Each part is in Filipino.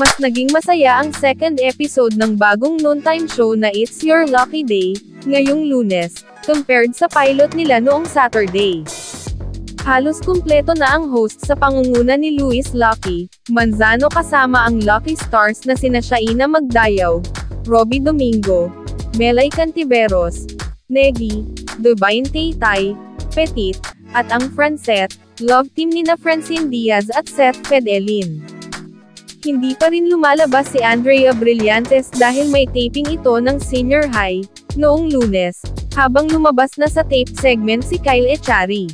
mas naging masaya ang second episode ng bagong noontime show na It's Your Lucky Day, ngayong Lunes, compared sa pilot nila noong Saturday. Halos kumpleto na ang host sa pangunguna ni Luis Lucky Manzano kasama ang Lucky Stars na sina Shaina Magdayaw, Robbie Domingo, Melay Cantiveros, Negi, Divine Taytay, Petit, at ang Francet, love team nina Francine Diaz at Seth Fedelin. Hindi pa rin lumalabas si Andrea Brillantes dahil may taping ito ng senior high, noong Lunes, habang lumabas na sa tape segment si Kyle Echari.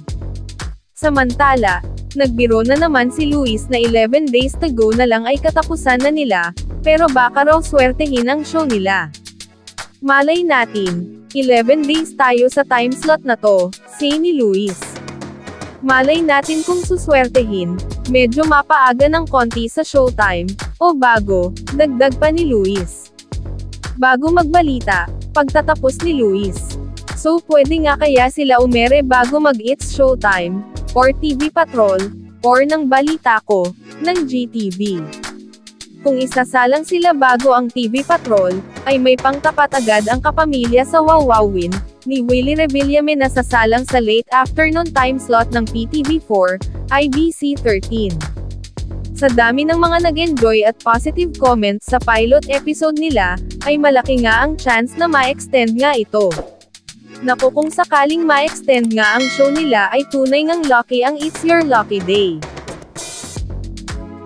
Samantala, nagbiro na naman si Luis na 11 days to go na lang ay katapusan na nila, pero baka raw swertehin ang show nila. Malay natin, 11 days tayo sa time slot na to, say ni Luis. Malay natin kung suswertehin, medyo mapaaga ng konti sa showtime, o bago, dagdag pa ni Luis. Bago magbalita, pagtatapos ni Luis. So pwede nga kaya sila umere bago mag-It's Showtime, or TV Patrol, or ng Balita Ko, ng GTV. Kung isasalang sila bago ang TV Patrol, ay may pangtapat agad ang kapamilya sa Wawawin, ni Willie Revillame na sasalang sa late afternoon time slot ng PTV4, IBC 13. Sa dami ng mga nag-enjoy at positive comments sa pilot episode nila, ay malaki nga ang chance na ma-extend nga ito. Naku kung sakaling ma-extend nga ang show nila ay tunay ngang lucky ang It's Your Lucky Day.